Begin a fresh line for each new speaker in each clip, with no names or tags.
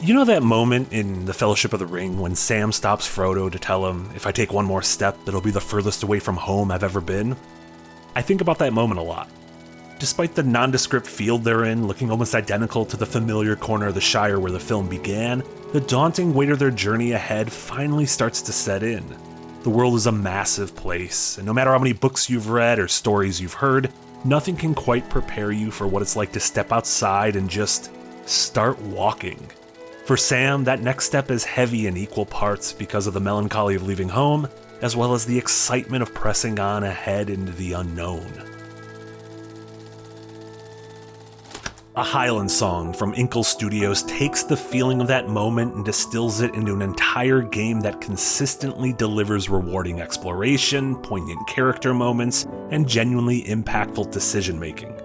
You know that moment in The Fellowship of the Ring when Sam stops Frodo to tell him, if I take one more step, it'll be the furthest away from home I've ever been? I think about that moment a lot. Despite the nondescript field they're in, looking almost identical to the familiar corner of the Shire where the film began, the daunting weight of their journey ahead finally starts to set in. The world is a massive place, and no matter how many books you've read or stories you've heard, nothing can quite prepare you for what it's like to step outside and just start walking. For Sam, that next step is heavy in equal parts because of the melancholy of leaving home, as well as the excitement of pressing on ahead into the unknown. A Highland Song from Inkle Studios takes the feeling of that moment and distills it into an entire game that consistently delivers rewarding exploration, poignant character moments, and genuinely impactful decision-making.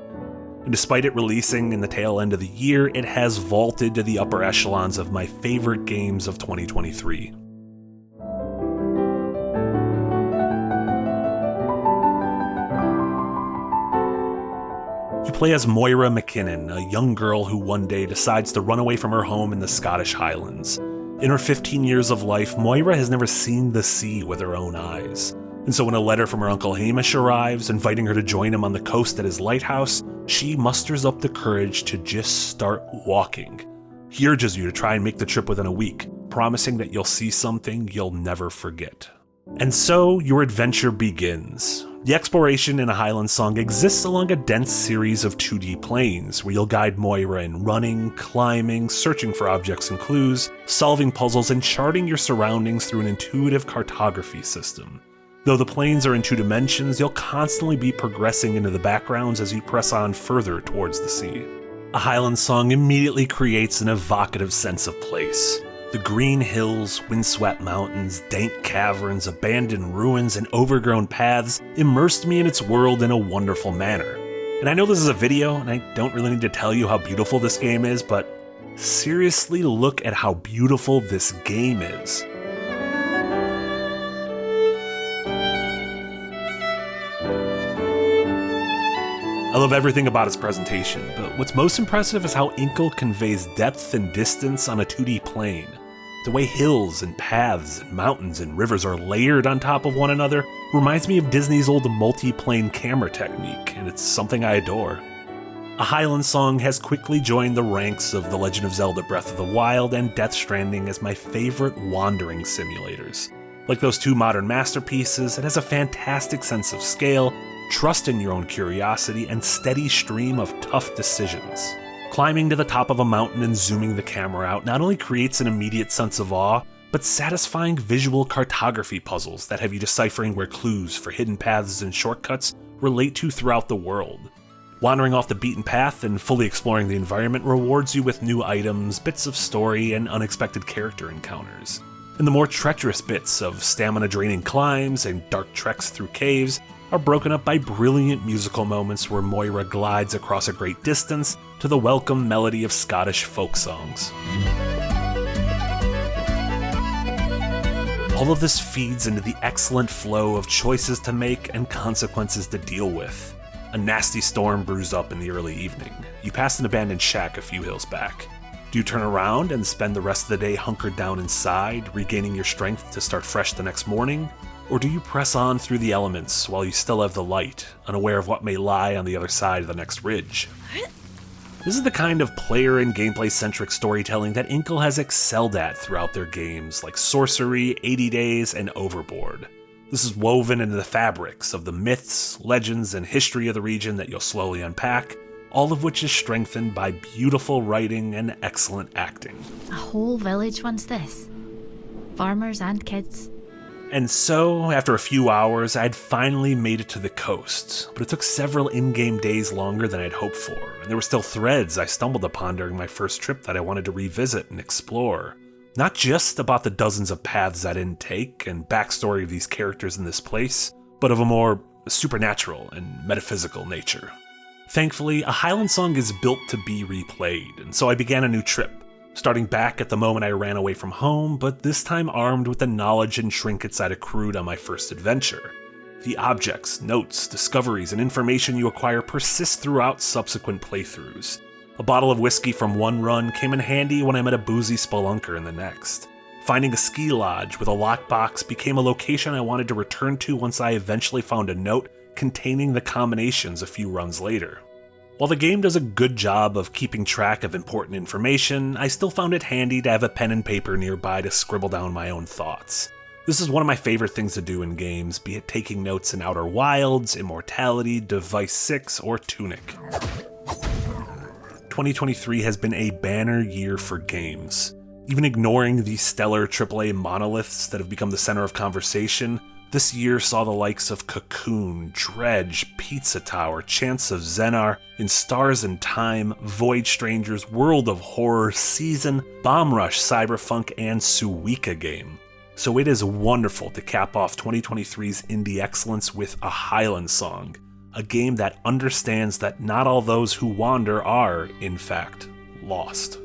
And despite it releasing in the tail end of the year, it has vaulted to the upper echelons of my favorite games of 2023. You play as Moira McKinnon, a young girl who one day decides to run away from her home in the Scottish Highlands. In her 15 years of life, Moira has never seen the sea with her own eyes. And so when a letter from her Uncle Hamish arrives, inviting her to join him on the coast at his lighthouse, she musters up the courage to just start walking. He urges you to try and make the trip within a week, promising that you'll see something you'll never forget. And so your adventure begins. The exploration in A Highland Song exists along a dense series of 2D planes, where you'll guide Moira in running, climbing, searching for objects and clues, solving puzzles, and charting your surroundings through an intuitive cartography system. Though the planes are in 2 dimensions, you'll constantly be progressing into the backgrounds as you press on further towards the sea. A Highland Song immediately creates an evocative sense of place. The green hills, windswept mountains, dank caverns, abandoned ruins, and overgrown paths immersed me in its world in a wonderful manner. And I know this is a video, and I don't really need to tell you how beautiful this game is, but seriously look at how beautiful this game is. I love everything about its presentation, but what's most impressive is how Inkle conveys depth and distance on a 2D plane. The way hills and paths and mountains and rivers are layered on top of one another reminds me of Disney's old multi-plane camera technique, and it's something I adore. A Highland Song has quickly joined the ranks of The Legend of Zelda Breath of the Wild and Death Stranding as my favorite wandering simulators. Like those 2 modern masterpieces, it has a fantastic sense of scale, trust in your own curiosity, and steady stream of tough decisions. Climbing to the top of a mountain and zooming the camera out not only creates an immediate sense of awe, but satisfying visual cartography puzzles that have you deciphering where clues for hidden paths and shortcuts relate to throughout the world. Wandering off the beaten path and fully exploring the environment rewards you with new items, bits of story, and unexpected character encounters. And the more treacherous bits of stamina-draining climbs and dark treks through caves are broken up by brilliant musical moments where Moira glides across a great distance to the welcome melody of Scottish folk songs. All of this feeds into the excellent flow of choices to make and consequences to deal with. A nasty storm brews up in the early evening. You pass an abandoned shack a few hills back. Do you turn around and spend the rest of the day hunkered down inside, regaining your strength to start fresh the next morning? Or do you press on through the elements while you still have the light, unaware of what may lie on the other side of the next ridge? This is the kind of player and gameplay-centric storytelling that Inkle has excelled at throughout their games like Sorcery, 80 Days, and Overboard. This is woven into the fabrics of the myths, legends, and history of the region that you'll slowly unpack, all of which is strengthened by beautiful writing and excellent acting.
A whole village wants this. Farmers and kids.
And so, after a few hours, I'd finally made it to the coast, but it took several in-game days longer than I'd hoped for, and there were still threads I stumbled upon during my first trip that I wanted to revisit and explore. Not just about the dozens of paths I didn't take and backstory of these characters in this place, but of a more supernatural and metaphysical nature. Thankfully, A Highland Song is built to be replayed, and so I began a new trip. Starting back at the moment I ran away from home, but this time armed with the knowledge and trinkets I'd accrued on my first adventure. The objects, notes, discoveries, and information you acquire persist throughout subsequent playthroughs. A bottle of whiskey from one run came in handy when I met a boozy spelunker in the next. Finding a ski lodge with a lockbox became a location I wanted to return to once I eventually found a note containing the combinations a few runs later. While the game does a good job of keeping track of important information, I still found it handy to have a pen and paper nearby to scribble down my own thoughts. This is one of my favorite things to do in games, be it taking notes in Outer Wilds, Immortality, Device 6, or Tunic. 2023 has been a banner year for games. Even ignoring the stellar AAA monoliths that have become the center of conversation, this year saw the likes of Cocoon, Dredge, Pizza Tower, Chants of Xenar, In Stars and Time, Void Strangers, World of Horror, Season, Bomb Rush, Cyberpunk, and Suika Game. So it is wonderful to cap off 2023's indie excellence with a Highland Song, a game that understands that not all those who wander are, in fact, lost.